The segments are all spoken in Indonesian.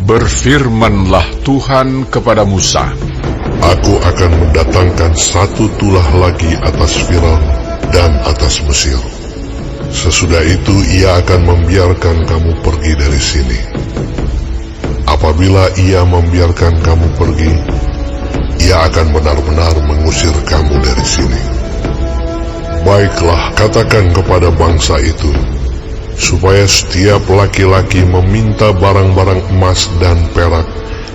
Berfirmanlah Tuhan kepada Musa, Aku akan mendatangkan satu tulah lagi atas Firaun dan atas Mesir. Sesudah itu ia akan membiarkan kamu pergi dari sini. Apabila ia membiarkan kamu pergi, ia akan benar-benar mengusir kamu dari sini. Baiklah, katakan kepada bangsa itu, supaya setiap laki-laki meminta barang-barang emas dan perak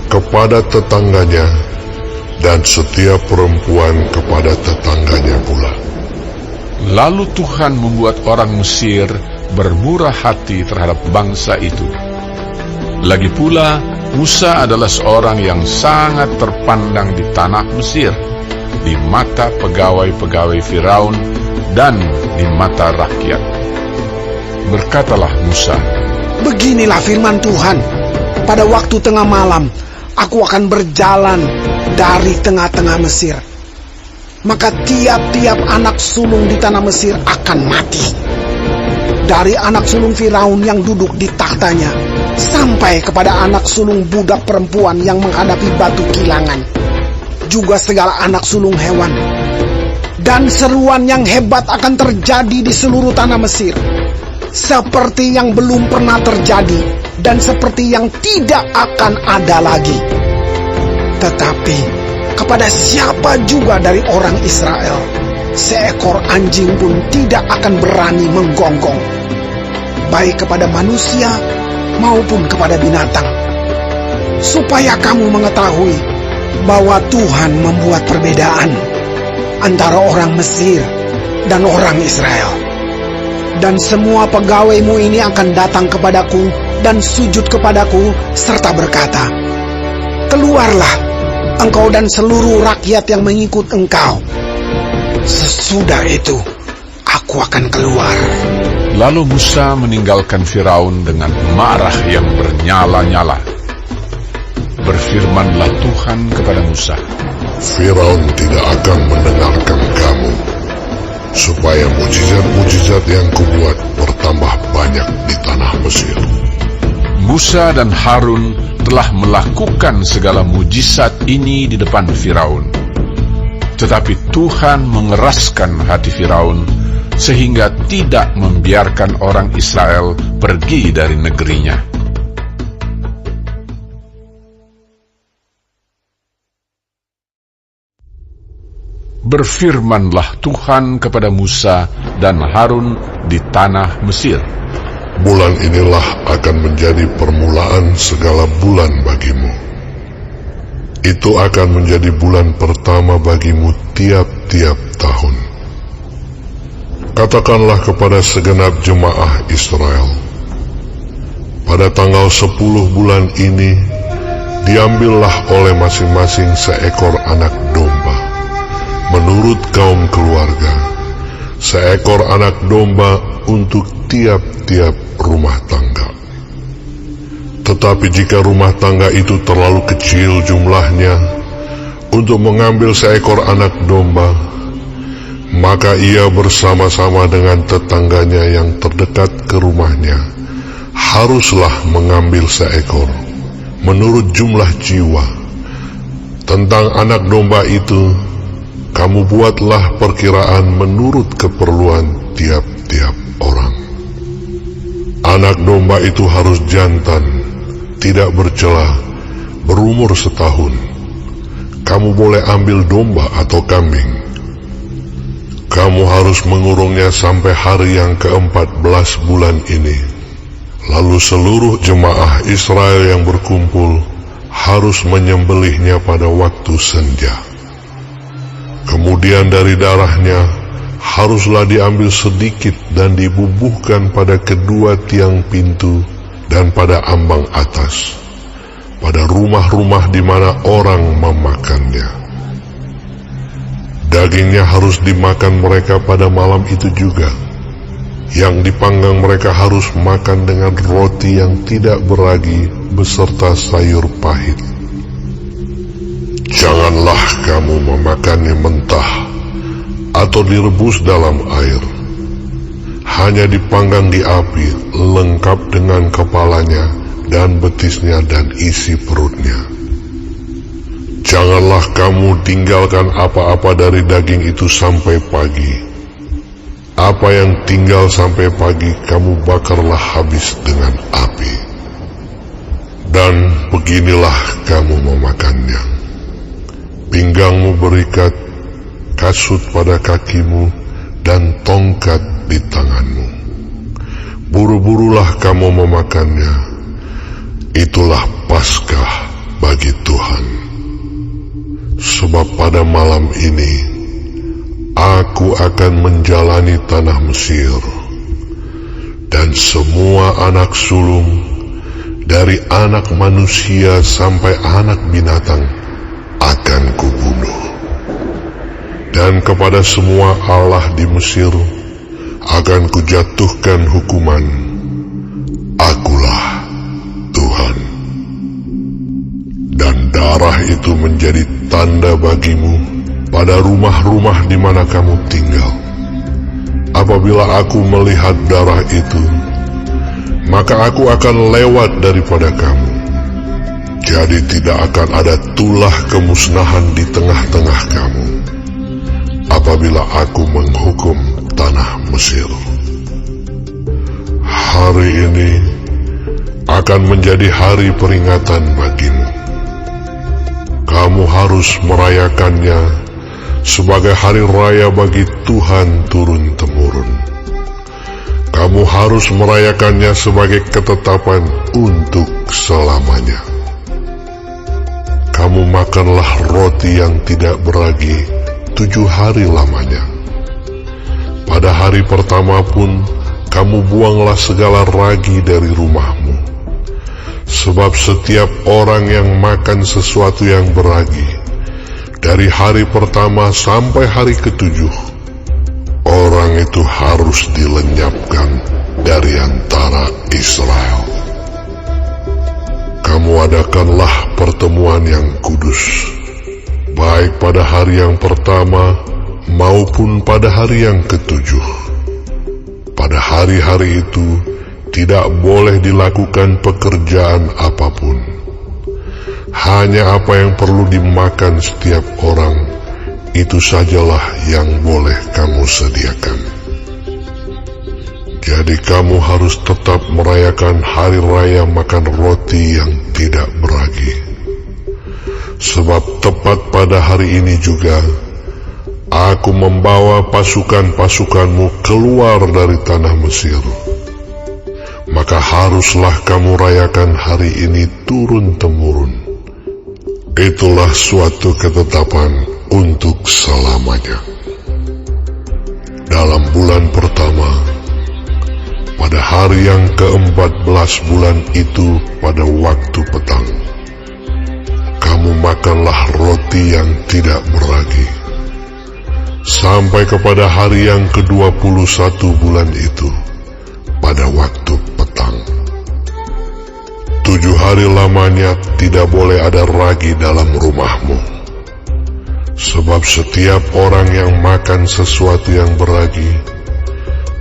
kepada tetangganya, dan setiap perempuan kepada tetangganya pula. Lalu Tuhan membuat orang Mesir bermurah hati terhadap bangsa itu. Lagi pula, Musa adalah seorang yang sangat terpandang di tanah Mesir, di mata pegawai-pegawai Firaun dan di mata rakyat. Berkatalah Musa, Beginilah firman Tuhan, pada waktu tengah malam, aku akan berjalan dari tengah-tengah Mesir. Maka tiap-tiap anak sulung di tanah Mesir akan mati. Dari anak sulung Firaun yang duduk di tahtanya, sampai kepada anak sulung budak perempuan yang menghadapi batu kilangan, juga segala anak sulung hewan. Dan seruan yang hebat akan terjadi di seluruh tanah Mesir, seperti yang belum pernah terjadi, dan seperti yang tidak akan ada lagi. Tetapi kepada siapa juga dari orang Israel, seekor anjing pun tidak akan berani menggonggong, baik kepada manusia maupun kepada binatang. Supaya kamu mengetahui bahwa Tuhan membuat perbedaan antara orang Mesir dan orang Israel. Dan semua pegawaimu ini akan datang kepadaku dan sujud kepadaku serta berkata, Keluarlah, engkau dan seluruh rakyat yang mengikut engkau. Sesudah itu, aku akan keluar. Lalu Musa meninggalkan Firaun dengan marah yang bernyala-nyala. Berfirmanlah Tuhan kepada Musa, Firaun tidak akan mendengarkan kamu, supaya mujizat-mujizat yang kubuat bertambah banyak di tanah Mesir. Musa dan Harun telah melakukan segala mujizat ini di depan Firaun. Tetapi Tuhan mengeraskan hati Firaun, sehingga tidak membiarkan orang Israel pergi dari negerinya. Berfirmanlah Tuhan kepada Musa dan Harun di tanah Mesir, Bulan inilah akan menjadi permulaan segala bulan bagimu. Itu akan menjadi bulan pertama bagimu tiap-tiap tahun. Katakanlah kepada segenap jemaah Israel, pada tanggal 10 bulan ini, diambillah oleh masing-masing seekor anak domba, menurut kaum keluarga, seekor anak domba untuk tiap-tiap rumah tangga. Tetapi jika rumah tangga itu terlalu kecil jumlahnya untuk mengambil seekor anak domba, maka ia bersama-sama dengan tetangganya yang terdekat ke rumahnya haruslah mengambil seekor menurut jumlah jiwa. Tentang anak domba itu, kamu buatlah perkiraan menurut keperluan tiap-tiap orang. Anak domba itu harus jantan, tidak bercela, berumur setahun. Kamu boleh ambil domba atau kambing. Kamu harus mengurungnya sampai hari yang ke-14 bulan ini. Lalu seluruh jemaah Israel yang berkumpul harus menyembelihnya pada waktu senja. Kemudian dari darahnya haruslah diambil sedikit dan dibubuhkan pada kedua tiang pintu dan pada ambang atas, pada rumah-rumah di mana orang memakannya. Dagingnya harus dimakan mereka pada malam itu juga. Yang dipanggang mereka harus makan dengan roti yang tidak beragi beserta sayur pahit. Janganlah kamu memakannya mentah atau direbus dalam air. Hanya dipanggang di api, lengkap dengan kepalanya dan betisnya dan isi perutnya. Janganlah kamu tinggalkan apa-apa dari daging itu sampai pagi. Apa yang tinggal sampai pagi kamu bakarlah habis dengan api. Dan beginilah kamu memakannya. Pinggangmu berikat, kasut pada kakimu, dan tongkat di tanganmu. Buru-burulah kamu memakannya. Itulah Paskah bagi Tuhan. Sebab pada malam ini aku akan menjalani tanah Mesir, dan semua anak sulung dari anak manusia sampai anak binatang akan kubunuh. Dan kepada semua allah di Mesir akan kujatuhkan hukuman. Akulah Tuhan. Dan darah itu menjadi tanda bagimu pada rumah-rumah di mana kamu tinggal. Apabila aku melihat darah itu, maka aku akan lewat daripada kamu. Jadi tidak akan ada tulah kemusnahan di tengah-tengah kamu apabila aku menghukum tanah Mesir. Hari ini akan menjadi hari peringatan bagimu. Kamu harus merayakannya sebagai hari raya bagi Tuhan turun-temurun. Kamu harus merayakannya sebagai ketetapan untuk selamanya. Kamu makanlah roti yang tidak beragi 7 hari lamanya. Pada hari pertama pun kamu buanglah segala ragi dari rumahmu. Sebab setiap orang yang makan sesuatu yang beragi, dari hari pertama sampai hari ke-7, orang itu harus dilenyapkan dari antara Israel. Kamu adakanlah pertemuan yang kudus, baik pada hari yang pertama maupun pada hari yang ke-7. Pada hari-hari itu tidak boleh dilakukan pekerjaan apapun. Hanya apa yang perlu dimakan setiap orang, itu sajalah yang boleh kamu sediakan. Jadi kamu harus tetap merayakan hari raya makan roti yang tidak beragi. Sebab tepat pada hari ini juga, aku membawa pasukan-pasukanmu keluar dari tanah Mesir. Maka haruslah kamu rayakan hari ini turun-temurun. Itulah suatu ketetapan untuk selamanya. Dalam bulan pertama, pada hari yang ke-14 bulan itu pada waktu petang, kamu makanlah roti yang tidak beragi. Sampai kepada hari yang ke-21 bulan itu, pada waktu petang. 7 hari lamanya tidak boleh ada ragi dalam rumahmu. Sebab setiap orang yang makan sesuatu yang beragi,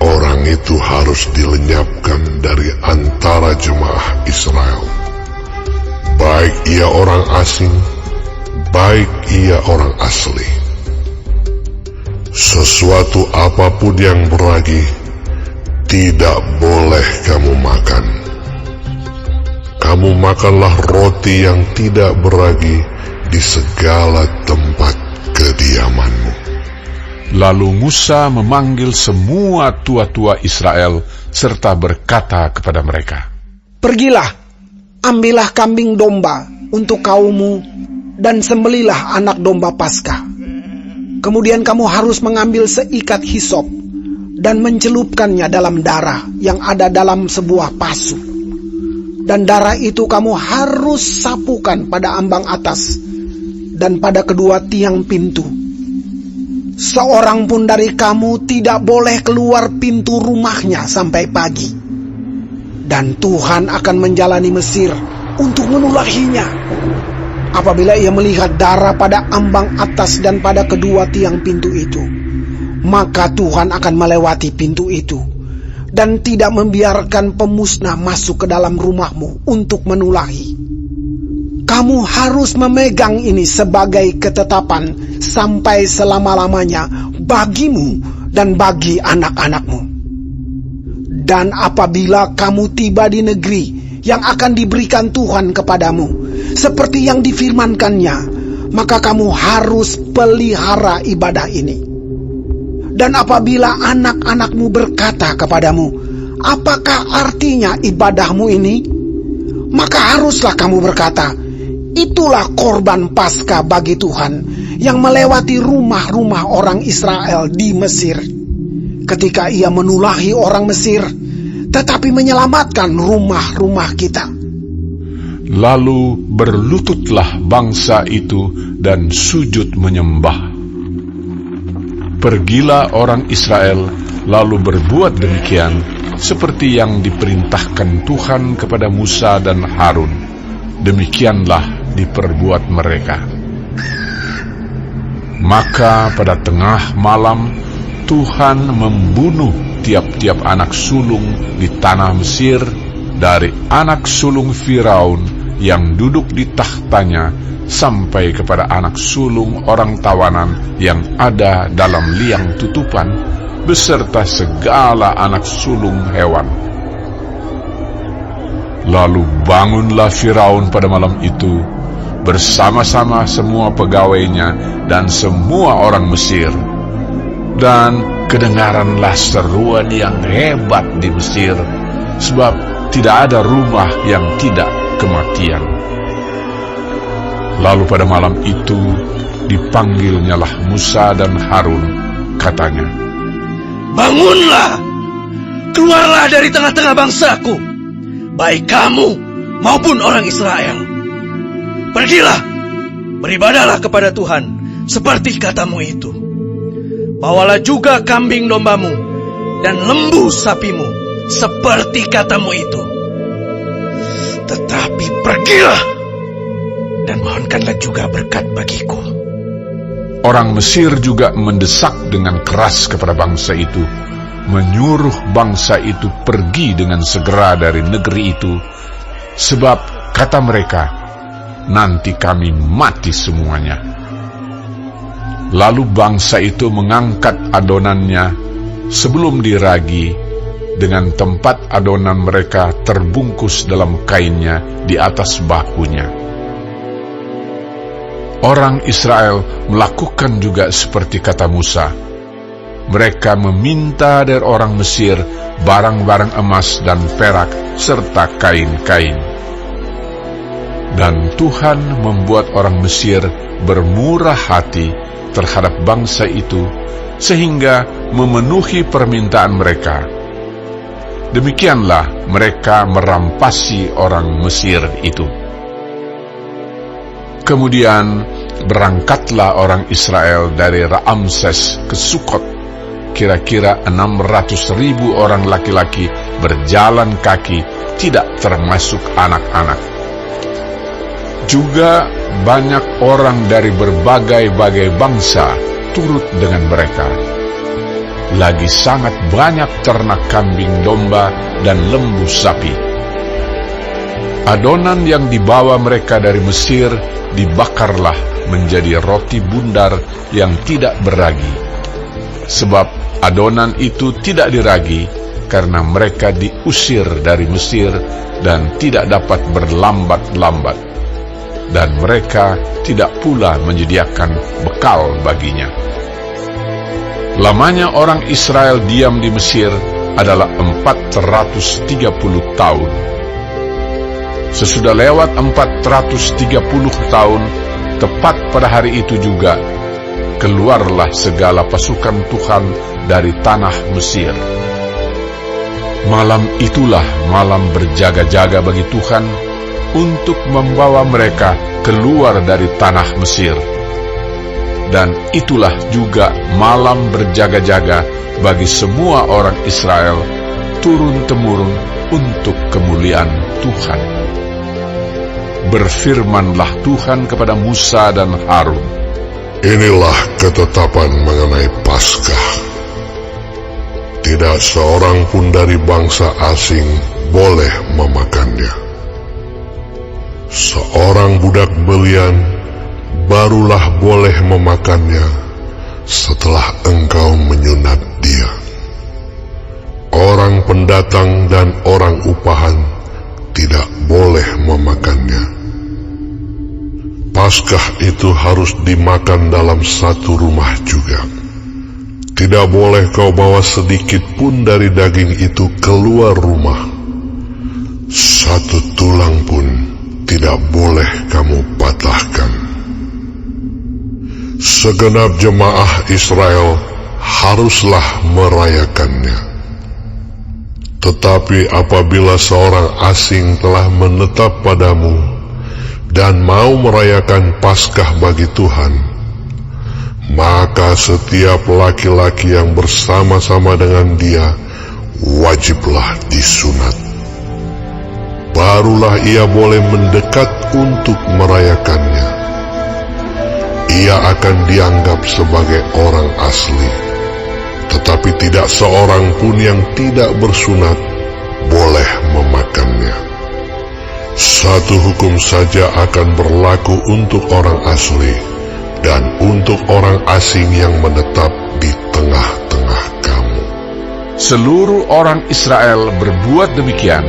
orang itu harus dilenyapkan dari antara jemaah Israel. Baik ia orang asing, baik ia orang asli. Sesuatu apapun yang beragi tidak boleh kamu makan. Kamu makanlah roti yang tidak beragi di segala tempat kediamanmu. Lalu Musa memanggil semua tua-tua Israel serta berkata kepada mereka, Pergilah, ambillah kambing domba untuk kaummu dan sembelilah anak domba Paskah. Kemudian kamu harus mengambil seikat hisop dan mencelupkannya dalam darah yang ada dalam sebuah pasu. Dan darah itu kamu harus sapukan pada ambang atas dan pada kedua tiang pintu. Seorang pun dari kamu tidak boleh keluar pintu rumahnya sampai pagi. Dan Tuhan akan menjalani Mesir untuk menulahinya. Apabila ia melihat darah pada ambang atas dan pada kedua tiang pintu itu, maka Tuhan akan melewati pintu itu, dan tidak membiarkan pemusnah masuk ke dalam rumahmu untuk menulahi. Kamu harus memegang ini sebagai ketetapan sampai selama-lamanya bagimu dan bagi anak-anakmu. Dan apabila kamu tiba di negeri yang akan diberikan Tuhan kepadamu, seperti yang difirmankannya, maka kamu harus pelihara ibadah ini. Dan apabila anak-anakmu berkata kepadamu, apakah artinya ibadahmu ini? Maka haruslah kamu berkata, itulah korban Paskah bagi Tuhan yang melewati rumah-rumah orang Israel di Mesir, ketika ia menulahi orang Mesir, tetapi menyelamatkan rumah-rumah kita. Lalu berlututlah bangsa itu dan sujud menyembah. Pergilah orang Israel lalu berbuat demikian seperti yang diperintahkan Tuhan kepada Musa dan Harun. Demikianlah diperbuat mereka. Maka pada tengah malam Tuhan membunuh tiap-tiap anak sulung di tanah Mesir, dari anak sulung Firaun yang duduk di tahtanya sampai kepada anak sulung orang tawanan yang ada dalam liang tutupan, beserta segala anak sulung hewan. Lalu bangunlah Firaun pada malam itu bersama-sama semua pegawainya dan semua orang Mesir. Dan kedengaranlah seruan yang hebat di Mesir, sebab tidak ada rumah yang tidak kematian. Lalu pada malam itu dipanggilnyalah Musa dan Harun, katanya, bangunlah, keluarlah dari tengah-tengah bangsaku, baik kamu maupun orang Israel. Pergilah, beribadahlah kepada Tuhan seperti katamu itu. Bawalah juga kambing dombamu dan lembu sapimu seperti katamu itu. Tetapi pergilah dan mohonkanlah juga berkat bagiku. Orang Mesir juga mendesak dengan keras kepada bangsa itu, menyuruh bangsa itu pergi dengan segera dari negeri itu, sebab kata mereka, nanti kami mati semuanya. Lalu bangsa itu mengangkat adonannya sebelum diragi, dengan tempat adonan mereka terbungkus dalam kainnya di atas bahunya. Orang Israel melakukan juga seperti kata Musa. Mereka meminta dari orang Mesir barang-barang emas dan perak serta kain-kain. Dan Tuhan membuat orang Mesir bermurah hati terhadap bangsa itu, sehingga memenuhi permintaan mereka. Demikianlah mereka merampasi orang Mesir itu. Kemudian berangkatlah orang Israel dari Ramses ke Sukot. Kira-kira 600.000 orang laki-laki berjalan kaki, tidak termasuk anak-anak. Juga banyak orang dari berbagai-bagai bangsa turut dengan mereka. Lagi sangat banyak ternak kambing domba dan lembu sapi. Adonan yang dibawa mereka dari Mesir dibakarlah menjadi roti bundar yang tidak beragi. Sebab adonan itu tidak diragi karena mereka diusir dari Mesir dan tidak dapat berlambat-lambat. Dan mereka tidak pula menyediakan bekal baginya. Lamanya orang Israel diam di Mesir adalah 430 tahun. Sesudah lewat 430 tahun, tepat pada hari itu juga, keluarlah segala pasukan Tuhan dari tanah Mesir. Malam itulah malam berjaga-jaga bagi Tuhan, untuk membawa mereka keluar dari tanah Mesir. Dan itulah juga malam berjaga-jaga bagi semua orang Israel, turun-temurun untuk kemuliaan Tuhan. Berfirmanlah Tuhan kepada Musa dan Harun, inilah ketetapan mengenai Paskah. tidak seorang pun dari bangsa asing boleh memakannya. Seorang budak belian barulah boleh memakannya setelah engkau menyunat dia. Orang pendatang dan orang upahan tidak boleh memakannya. Paskah itu harus dimakan dalam satu rumah juga. Tidak boleh kau bawa sedikit pun dari daging itu keluar rumah. Satu tulang pun tidak boleh kamu patahkan. Segenap jemaah Israel haruslah merayakannya. Tetapi apabila seorang asing telah menetap padamu dan mau merayakan Paskah bagi Tuhan, maka setiap laki-laki yang bersama-sama dengan dia wajiblah disunat. Barulah ia boleh mendekat untuk merayakannya. Ia akan dianggap sebagai orang asli, tetapi tidak seorang pun yang tidak bersunat boleh memakannya. Satu hukum saja akan berlaku untuk orang asli dan untuk orang asing yang menetap di tengah-tengah kamu. Seluruh orang Israel berbuat demikian,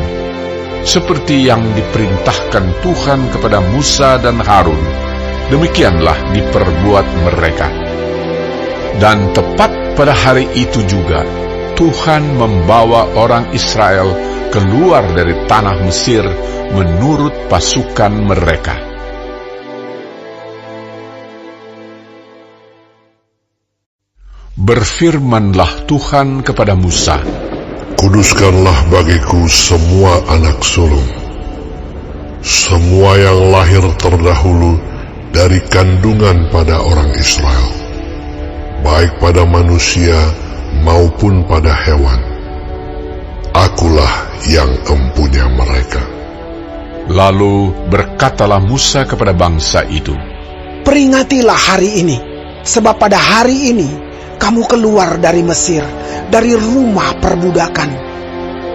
seperti yang diperintahkan Tuhan kepada Musa dan Harun. Demikianlah diperbuat mereka. Dan tepat pada hari itu juga, Tuhan membawa orang Israel keluar dari tanah Mesir menurut pasukan mereka. Berfirmanlah Tuhan kepada Musa, Kuduskanlah bagiku semua anak sulung, semua yang lahir terdahulu dari kandungan pada orang Israel, baik pada manusia maupun pada hewan. Akulah yang empunya mereka. Lalu berkatalah Musa kepada bangsa itu, Peringatilah hari ini, sebab pada hari ini kamu keluar dari Mesir, dari rumah perbudakan.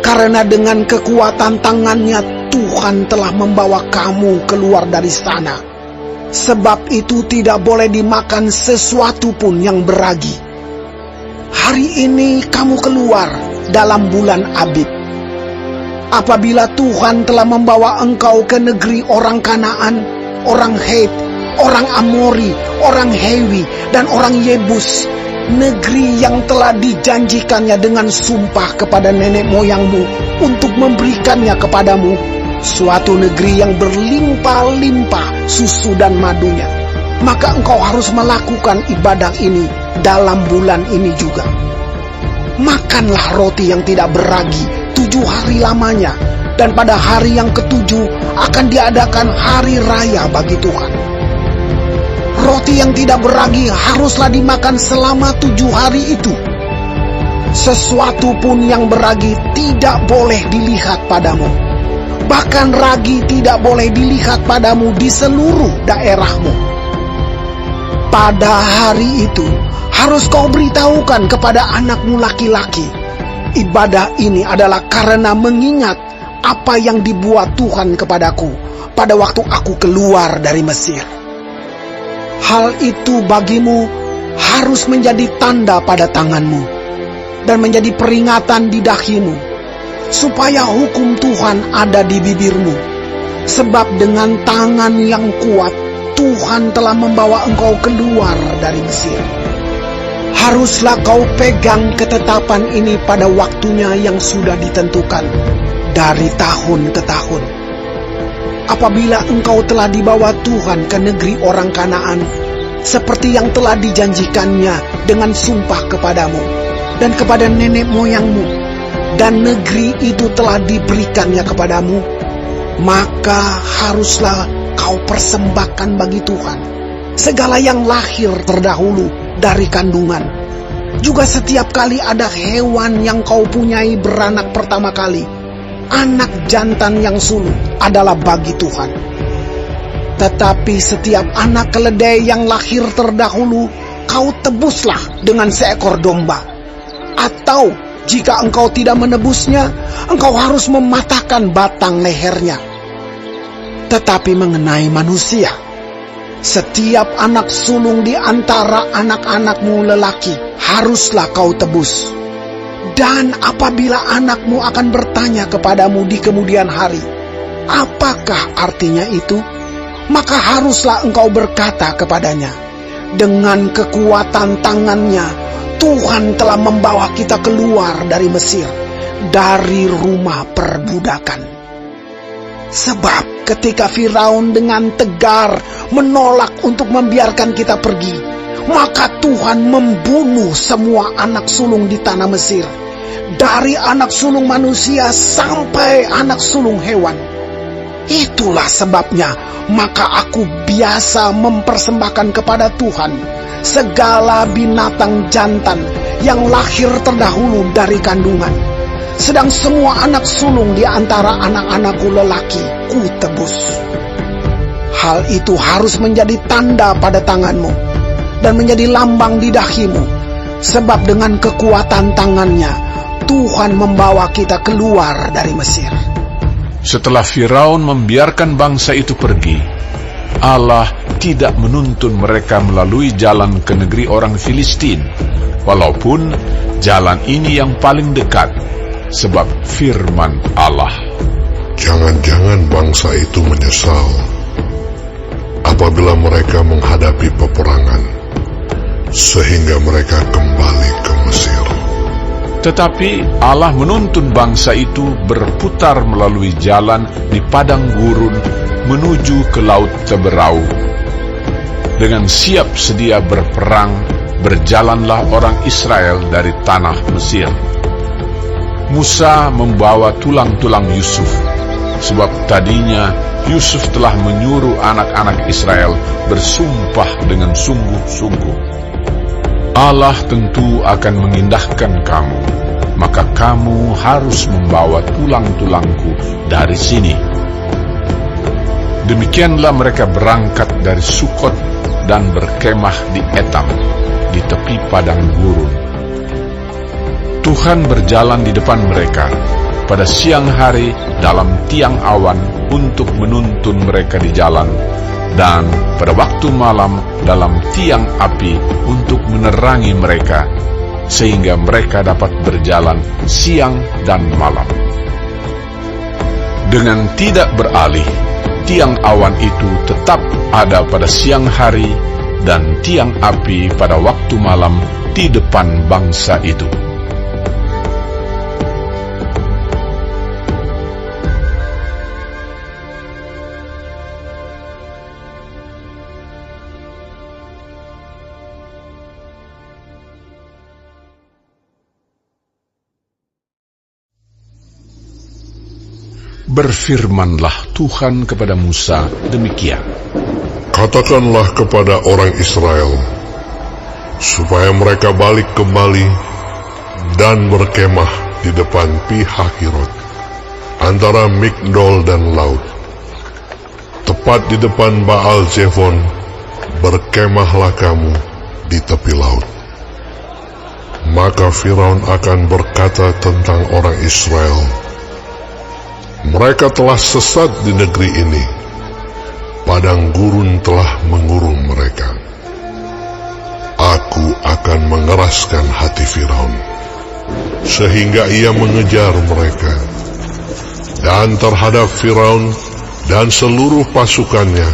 Karena dengan kekuatan tangannya Tuhan telah membawa kamu keluar dari sana. Sebab itu tidak boleh dimakan sesuatu pun yang beragi. Hari ini kamu keluar dalam bulan Abib. Apabila Tuhan telah membawa engkau ke negeri orang Kanaan, orang Het, orang Amori, orang Hewi, dan orang Yebus, negeri yang telah dijanjikannya dengan sumpah kepada nenek moyangmu untuk memberikannya kepadamu, suatu negeri yang berlimpah-limpah susu dan madunya. Maka engkau harus melakukan ibadah ini dalam bulan ini juga. Makanlah roti yang tidak beragi 7 hari lamanya, dan pada hari yang ke-7 akan diadakan hari raya bagi Tuhan. Roti yang tidak beragi haruslah dimakan selama 7 hari itu. Sesuatu pun yang beragi tidak boleh dilihat padamu. Bahkan ragi tidak boleh dilihat padamu di seluruh daerahmu. Pada hari itu harus kau beritahukan kepada anakmu laki-laki. Ibadah ini adalah karena mengingat apa yang dibuat Tuhan kepadaku pada waktu aku keluar dari Mesir. Hal itu bagimu harus menjadi tanda pada tanganmu dan menjadi peringatan di dahimu, supaya hukum Tuhan ada di bibirmu. Sebab dengan tangan yang kuat Tuhan telah membawa engkau keluar dari Mesir. Haruslah kau pegang ketetapan ini pada waktunya yang sudah ditentukan, dari tahun ke tahun. Apabila engkau telah dibawa Tuhan ke negeri orang Kanaan, seperti yang telah dijanjikannya dengan sumpah kepadamu dan kepada nenek moyangmu, dan negeri itu telah diberikannya kepadamu, maka haruslah kau persembahkan bagi Tuhan segala yang lahir terdahulu dari kandungan. Juga setiap kali ada hewan yang kau punyai beranak pertama kali, anak jantan yang sulung adalah bagi Tuhan. Tetapi setiap anak keledai yang lahir terdahulu kau tebuslah dengan seekor domba, atau Jika engkau tidak menebusnya, engkau harus mematahkan batang lehernya. Tetapi mengenai manusia, setiap anak sulung di antara anak-anakmu lelaki haruslah kau tebus. Dan apabila anakmu akan bertanya kepadamu di kemudian hari, apakah artinya itu? Maka haruslah engkau berkata kepadanya, dengan kekuatan tangannya, Tuhan telah membawa kita keluar dari Mesir, dari rumah perbudakan. Sebab ketika Firaun dengan tegar menolak untuk membiarkan kita pergi, maka Tuhan membunuh semua anak sulung di tanah Mesir, dari anak sulung manusia sampai anak sulung hewan. Itulah sebabnya maka aku biasa mempersembahkan kepada Tuhan segala binatang jantan yang lahir terdahulu dari kandungan. Sedang semua anak sulung di antara anak-anakku lelaki ku tebus. Hal itu harus menjadi tanda pada tanganmu dan menjadi lambang di dahimu, sebab dengan kekuatan tangannya Tuhan membawa kita keluar dari Mesir. Setelah Firaun membiarkan bangsa itu pergi, Allah tidak menuntun mereka melalui jalan ke negeri orang Filistin, walaupun jalan ini yang paling dekat, sebab firman Allah, Jangan-jangan bangsa itu menyesal apabila mereka menghadapi peperangan, sehingga mereka kembali ke Mesir. Tetapi Allah menuntun bangsa itu berputar melalui jalan di padang gurun menuju ke Laut Teberau. Dengan siap sedia berperang, berjalanlah orang Israel dari tanah Mesir. Musa membawa tulang-tulang Yusuf, sebab tadinya Yusuf telah menyuruh anak-anak Israel bersumpah dengan sungguh-sungguh, Allah tentu akan mengindahkan kamu, maka kamu harus membawa tulang-tulangku dari sini. Demikianlah mereka berangkat dari Sukot dan berkemah di Etam, di tepi padang gurun. Tuhan berjalan di depan mereka pada siang hari dalam tiang awan untuk menuntun mereka di jalan, dan pada waktu malam dalam tiang api untuk menerangi mereka, sehingga mereka dapat berjalan siang dan malam. Dengan tidak beralih, tiang awan itu tetap ada pada siang hari dan tiang api pada waktu malam di depan bangsa itu. Berfirmanlah Tuhan kepada Musa demikian, Katakanlah kepada orang Israel, supaya mereka balik kembali dan berkemah di depan Pi-Hahirot, antara Migdol dan laut. Tepat di depan Baal Zephon, berkemahlah kamu di tepi laut. Maka Firaun akan berkata tentang orang Israel, mereka telah sesat di negeri ini, padang gurun telah mengurung mereka. Aku akan mengeraskan hati Firaun, sehingga ia mengejar mereka. Dan terhadap Firaun dan seluruh pasukannya,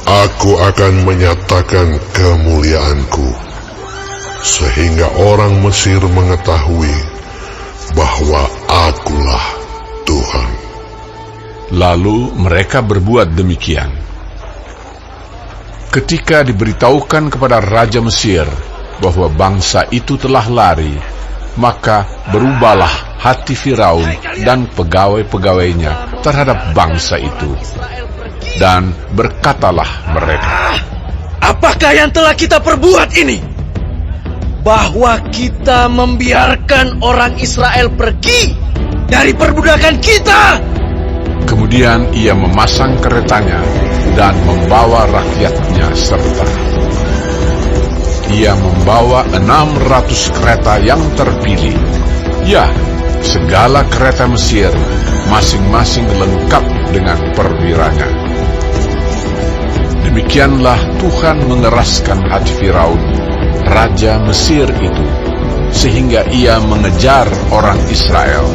aku akan menyatakan kemuliaanku, sehingga orang Mesir mengetahui bahwa akulah Tuhan. Lalu mereka berbuat demikian. Ketika diberitahukan kepada Raja Mesir bahwa bangsa itu telah lari, maka berubahlah hati Firaun dan pegawai-pegawainya terhadap bangsa itu. Dan berkatalah mereka, Apakah yang telah kita perbuat ini? Bahwa kita membiarkan orang Israel pergi dari perbudakan kita. Kemudian ia memasang keretanya dan membawa rakyatnya serta. Ia membawa 600 kereta yang terpilih, Ya, segala kereta Mesir masing-masing lengkap dengan perwiranya. Demikianlah Tuhan mengeraskan hati Firaun, raja Mesir itu, sehingga ia mengejar orang Israel.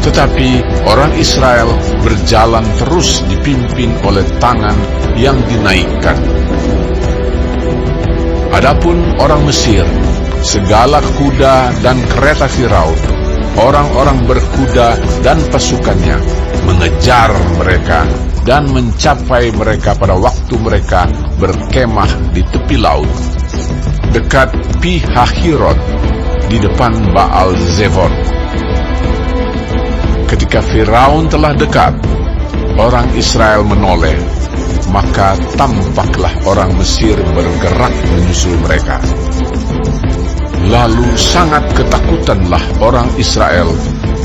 Tetapi orang Israel berjalan terus dipimpin oleh tangan yang dinaikkan. Adapun orang Mesir, segala kuda dan kereta Firaun, orang-orang berkuda dan pasukannya mengejar mereka dan mencapai mereka pada waktu mereka berkemah di tepi laut, dekat Pi Hahirot, di depan Baal Zefon. Ketika Firaun telah dekat, orang Israel menoleh, maka tampaklah orang Mesir bergerak menyusul mereka. Lalu sangat ketakutanlah orang Israel,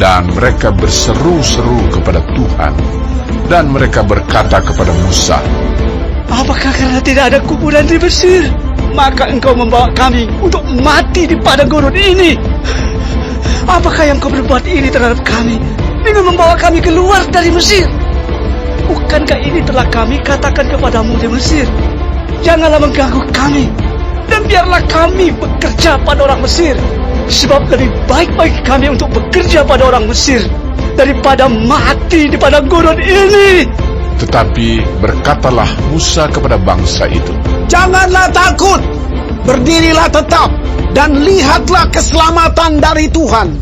dan mereka berseru-seru kepada Tuhan, dan mereka berkata kepada Musa, Apakah karena tidak ada kuburan di Mesir, maka engkau membawa kami untuk mati di padang gurun ini? Apakah yang kau berbuat ini terhadap kami dengan membawa kami keluar dari Mesir? Bukankah ini telah kami katakan kepadamu di Mesir? Janganlah mengganggu kami, dan biarlah kami bekerja pada orang Mesir, sebab lebih baik bagi kami untuk bekerja pada orang Mesir daripada mati di padang gurun ini. Tetapi berkatalah Musa kepada bangsa itu, Janganlah takut, berdirilah tetap, dan lihatlah keselamatan dari Tuhan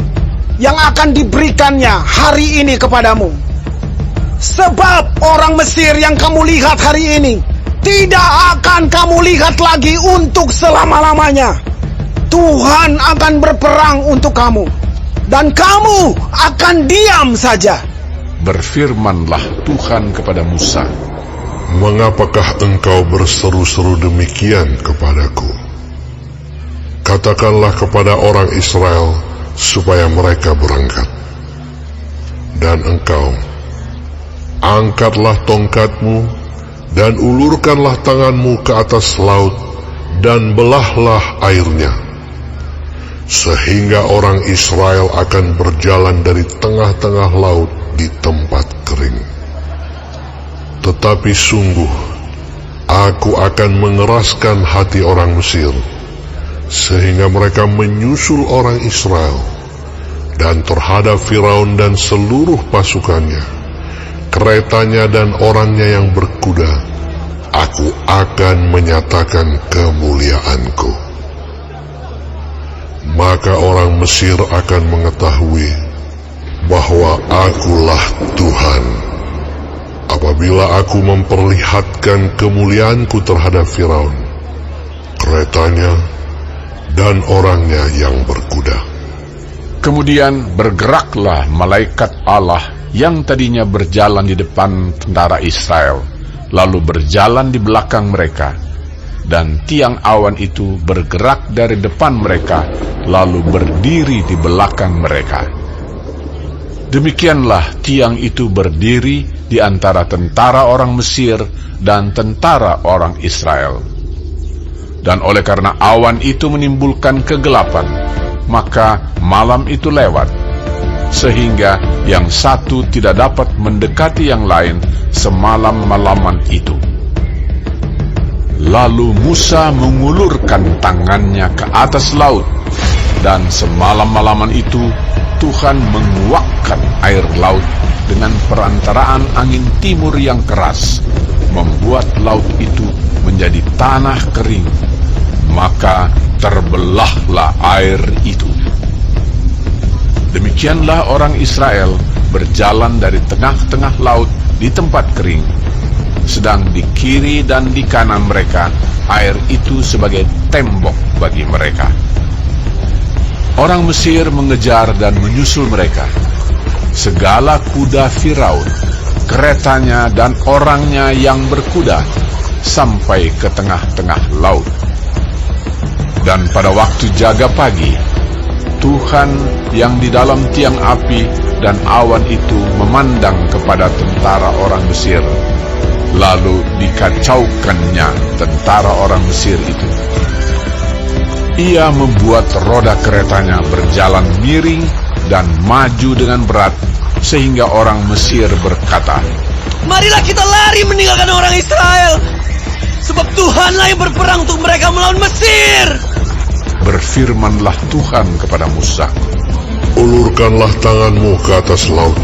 yang akan diberikannya hari ini kepadamu. Sebab orang Mesir yang kamu lihat hari ini tidak akan kamu lihat lagi untuk selama-lamanya. Tuhan akan berperang untuk kamu, dan kamu akan diam saja. berfirmanlah Tuhan kepada Musa, Mengapakah engkau berseru-seru demikian kepadaku? Katakanlah kepada orang Israel supaya mereka berangkat. Dan engkau, angkatlah tongkatmu dan ulurkanlah tanganmu ke atas laut dan belahlah airnya, sehingga orang Israel akan berjalan dari tengah-tengah laut di tempat kering. Tetapi sungguh, aku akan mengeraskan hati orang Mesir, sehingga mereka menyusul orang Israel, dan terhadap Firaun dan seluruh pasukannya, keretanya dan orangnya yang berkuda, aku akan menyatakan kemuliaanku. Maka orang Mesir akan mengetahui bahwa akulah Tuhan, apabila aku memperlihatkan kemuliaanku terhadap Firaun, keretanya, dan orangnya yang berkuda. Kemudian bergeraklah malaikat Allah yang tadinya berjalan di depan tentara Israel, lalu berjalan di belakang mereka, dan tiang awan itu bergerak dari depan mereka, lalu berdiri di belakang mereka. Demikianlah tiang itu berdiri di antara tentara orang Mesir dan tentara orang Israel. Dan oleh karena awan itu menimbulkan kegelapan, maka malam itu lewat, sehingga yang satu tidak dapat mendekati yang lain semalam-malaman itu. Lalu Musa mengulurkan tangannya ke atas laut, dan semalam-malaman itu Tuhan menguakkan air laut dengan perantaraan angin timur yang keras, membuat laut itu menjadi tanah kering, maka terbelahlah air itu. Demikianlah orang Israel berjalan dari tengah-tengah laut di tempat kering, sedang di kiri dan di kanan mereka air itu sebagai tembok bagi mereka. Orang Mesir mengejar dan menyusul mereka. Segala kuda Firaun, keretanya dan orangnya yang berkuda, sampai ke tengah-tengah laut. Dan pada waktu jaga pagi, Tuhan yang di dalam tiang api dan awan itu memandang kepada tentara orang Mesir, lalu dikacaukannya tentara orang Mesir itu. Ia membuat roda keretanya berjalan miring dan maju dengan berat, sehingga orang Mesir berkata, Marilah kita lari meninggalkan orang Israel, sebab Tuhanlah yang berperang untuk mereka melawan Mesir. Berfirmanlah Tuhan kepada Musa, Ulurkanlah tanganmu ke atas laut,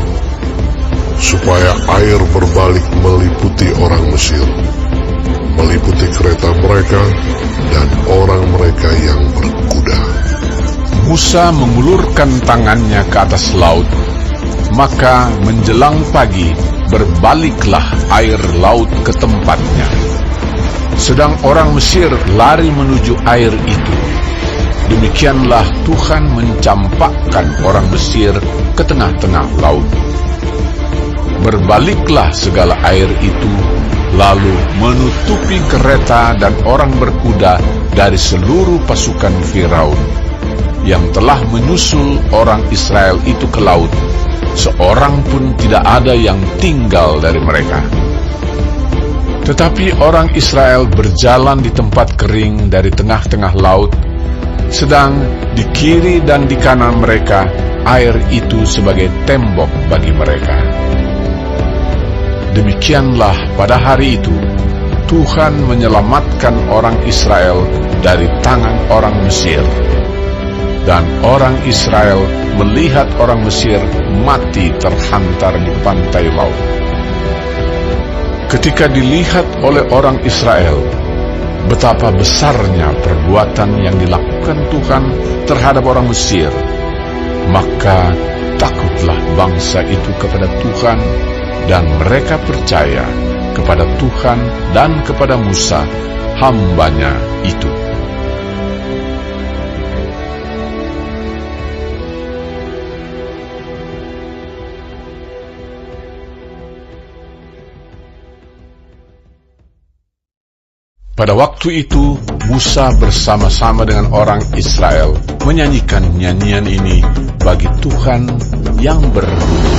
supaya air berbalik meliputi orang Mesir, meliputi kereta mereka dan orang mereka yang berkuda. Musa mengulurkan tangannya ke atas laut, maka menjelang pagi berbaliklah air laut ke tempatnya. Sedang orang Mesir lari menuju air itu. Demikianlah Tuhan mencampakkan orang Mesir ke tengah-tengah laut. Berbaliklah segala air itu, lalu menutupi kereta dan orang berkuda dari seluruh pasukan Firaun, yang telah menyusul orang Israel itu ke laut. Seorang pun tidak ada yang tinggal dari mereka. Tetapi orang Israel berjalan di tempat kering dari tengah-tengah laut, sedang di kiri dan di kanan mereka air itu sebagai tembok bagi mereka. Demikianlah pada hari itu Tuhan menyelamatkan orang Israel dari tangan orang Mesir. Dan orang Israel melihat orang Mesir mati terhantar di pantai laut. Ketika dilihat oleh orang Israel betapa besarnya perbuatan yang dilakukan Tuhan terhadap orang Mesir, maka takutlah bangsa itu kepada Tuhan, dan mereka percaya kepada Tuhan dan kepada Musa, hamba-Nya itu. Pada waktu itu, Musa bersama-sama dengan orang Israel menyanyikan nyanyian ini bagi Tuhan yang berbunyi,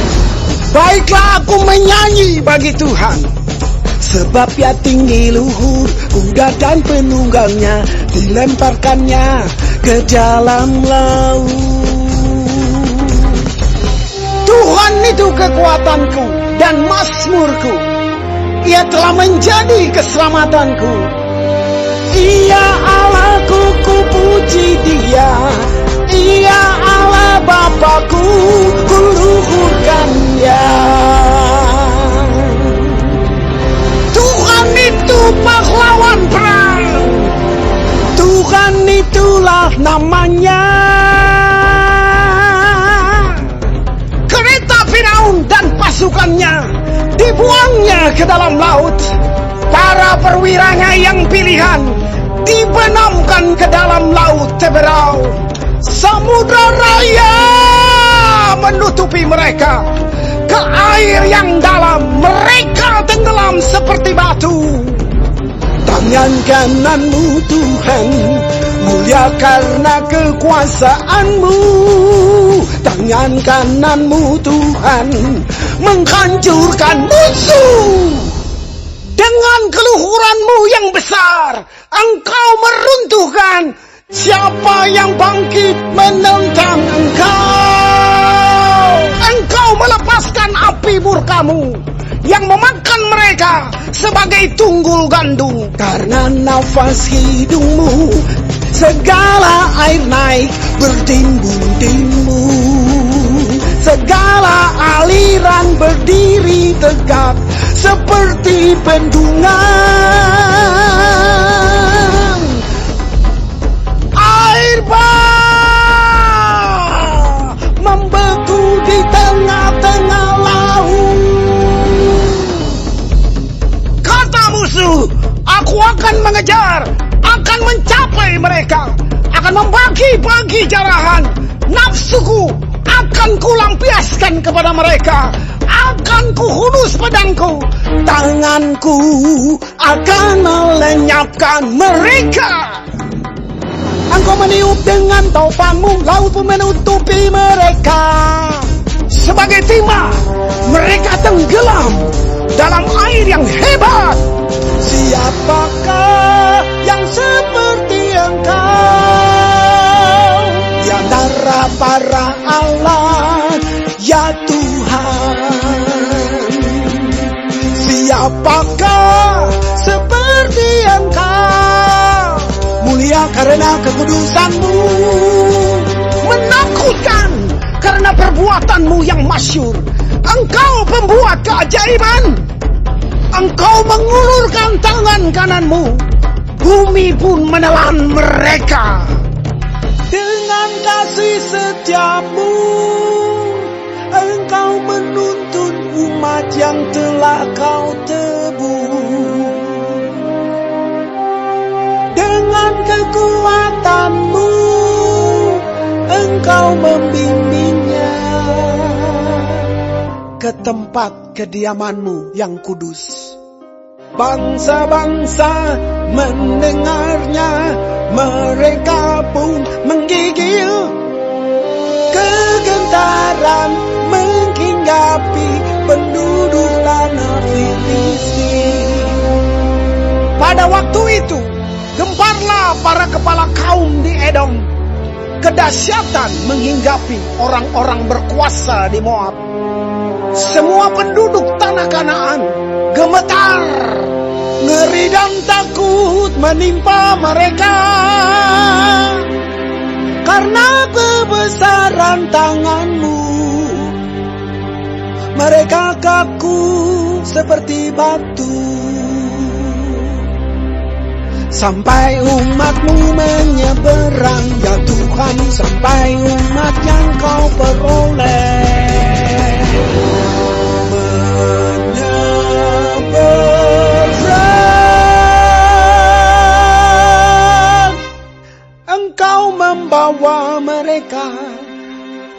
Baiklah aku menyanyi bagi Tuhan, sebab Ia tinggi luhur, kuda dan penunggangnya dilemparkannya ke dalam laut. Tuhan itu kekuatanku dan mazmurku, Ia telah menjadi keselamatanku. Ia Allahku, ku puji Dia. Ia Allah Bapakku, ku luhurkan Dia. Tuhan itu pahlawan perang, Tuhan itulah namanya. Kereta Firaun dan pasukannya dibuangnya ke dalam laut. Para perwiranya yang pilihan dibenamkan ke dalam laut Teberau. Samudra raya menutupi mereka. Ke air yang dalam mereka tenggelam seperti batu. Tangan kananmu Tuhan mulia karena kekuasaan-Mu. Tangan kananmu Tuhan menghancurkan musuh. Dengan keluhuran-Mu yang besar, Engkau meruntuhkan siapa yang bangkit menentang Engkau. Engkau melepaskan api murka-Mu yang memakan mereka sebagai tunggul gandum. Karena nafas hidung-Mu, segala air naik bertimbun-timbun. Segala aliran berdiri tegak seperti bendungan. Air bah membeku di tengah-tengah laut. Kata musuh, aku akan mengejar, akan mencapai mereka, akan membagi-bagi jarahan. Nafsuku akan kulampiaskan kepada mereka, akan kuhunus pedangku, tanganku akan melenyapkan mereka. Engkau meniup dengan topanmu, laut pun menutupi mereka. Sebagai timah, mereka tenggelam dalam air yang hebat. Siapakah yang seperti Engkau? Apakah seperti Engkau, mulia karena kekudusan-Mu, menakutkan karena perbuatan-Mu yang masyhur. Engkau pembuat keajaiban. Engkau mengulurkan tangan kanan-Mu, bumi pun menelan mereka. Dengan kasih setia-Mu, Engkau menuntun umat yang telah Kau tebus. Dengan kekuatan-Mu, Engkau membimbingnya ke tempat kediaman-Mu yang kudus. Bangsa-bangsa mendengarnya, mereka pun menggigil. Kegentaran menghinggapi penduduk tanah Filistin. Pada waktu itu, gemparlah para kepala kaum di Edom. Kedahsyatan menghinggapi orang-orang berkuasa di Moab. Semua penduduk tanah Kanaan gemetar. Ngeri dan takut menimpa mereka karena kebesaran tangan-Mu. Mereka kaku seperti batu. Sampai umat-Mu menyeberang, ya Tuhan, sampai umat yang Kau peroleh menyeberang. Engkau membawa mereka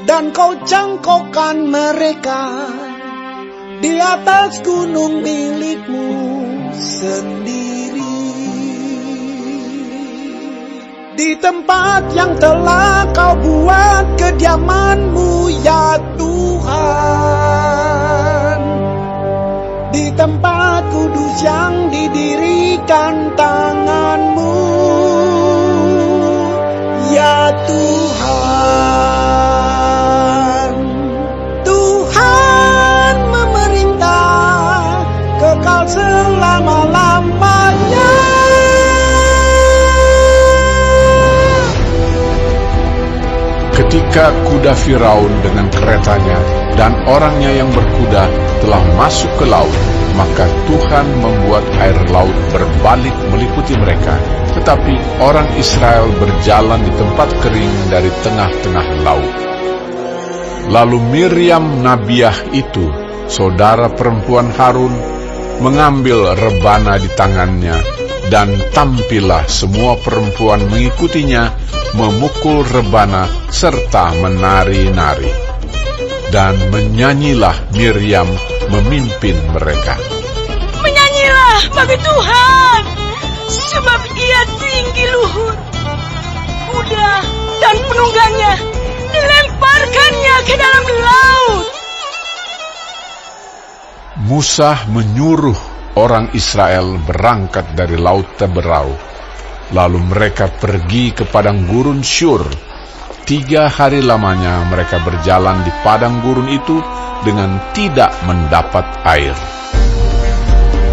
dan Kau jangkaukan mereka di atas gunung milik-Mu sendiri, di tempat yang telah Kau buat kediaman-Mu, ya Tuhan, di tempat kudus yang didirikan tangan-Mu, ya Tuhan. Tuhan memerintah kekal selama-lamanya. Ketika kuda Firaun dengan keretanya dan orangnya yang berkuda telah masuk ke laut, maka Tuhan membuat air laut berbalik meliputi mereka. Tetapi orang Israel berjalan di tempat kering dari tengah-tengah laut. Lalu Miriam Nabiah itu, saudara perempuan Harun, mengambil rebana di tangannya, dan tampillah semua perempuan mengikutinya, memukul rebana serta menari-nari. Dan menyanyilah Miriam memimpin mereka. Menyanyilah bagi Tuhan, sebab Ia tinggi luhur. Kuda dan penunggangnya dilemparkannya ke dalam laut. Musa menyuruh orang Israel berangkat dari Laut Teberau. Lalu mereka pergi ke padang gurun Syur. 3 hari lamanya mereka berjalan di padang gurun itu dengan tidak mendapat air.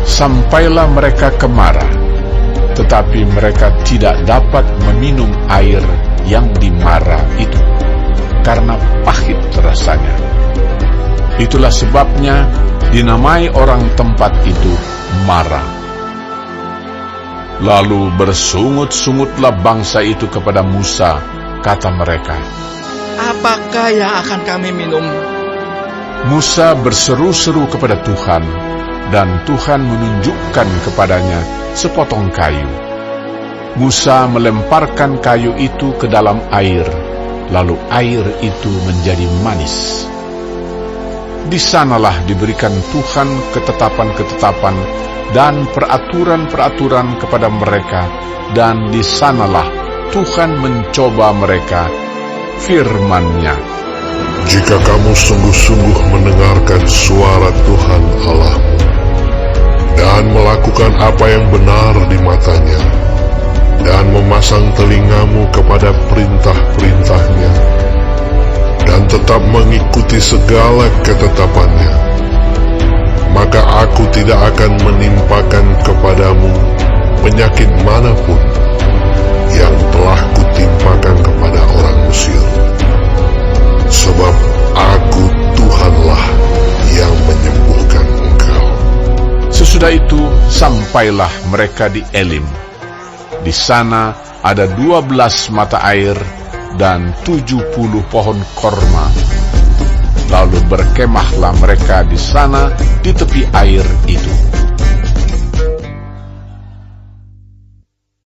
Sampailah mereka ke Mara, tetapi mereka tidak dapat meminum air yang di Mara itu, karena pahit rasanya. Itulah sebabnya dinamai orang tempat itu Mara. Lalu bersungut-sungutlah bangsa itu kepada Musa, kata mereka, Apakah yang akan kami minum? Musa berseru-seru kepada Tuhan, dan Tuhan menunjukkan kepadanya sepotong kayu. Musa melemparkan kayu itu ke dalam air, lalu air itu menjadi manis. Di sanalah diberikan Tuhan ketetapan-ketetapan dan peraturan-peraturan kepada mereka, dan di sanalah Tuhan mencoba mereka, firman-Nya. Jika kamu sungguh-sungguh mendengarkan suara Tuhan Allahmu dan melakukan apa yang benar di matanya, dan memasang telingamu kepada perintah-perintahnya, dan tetap mengikuti segala ketetapannya, maka Aku tidak akan menimpakan kepadamu penyakit manapun yang telah kutimpakan kepada orang Mesir. Sebab aku Tuhanlah yang menyembuhkan engkau. Sesudah itu sampailah mereka di Elim. Di sana ada 12 mata air dan 70 pohon korma. Lalu berkemahlah mereka di sana di tepi air itu.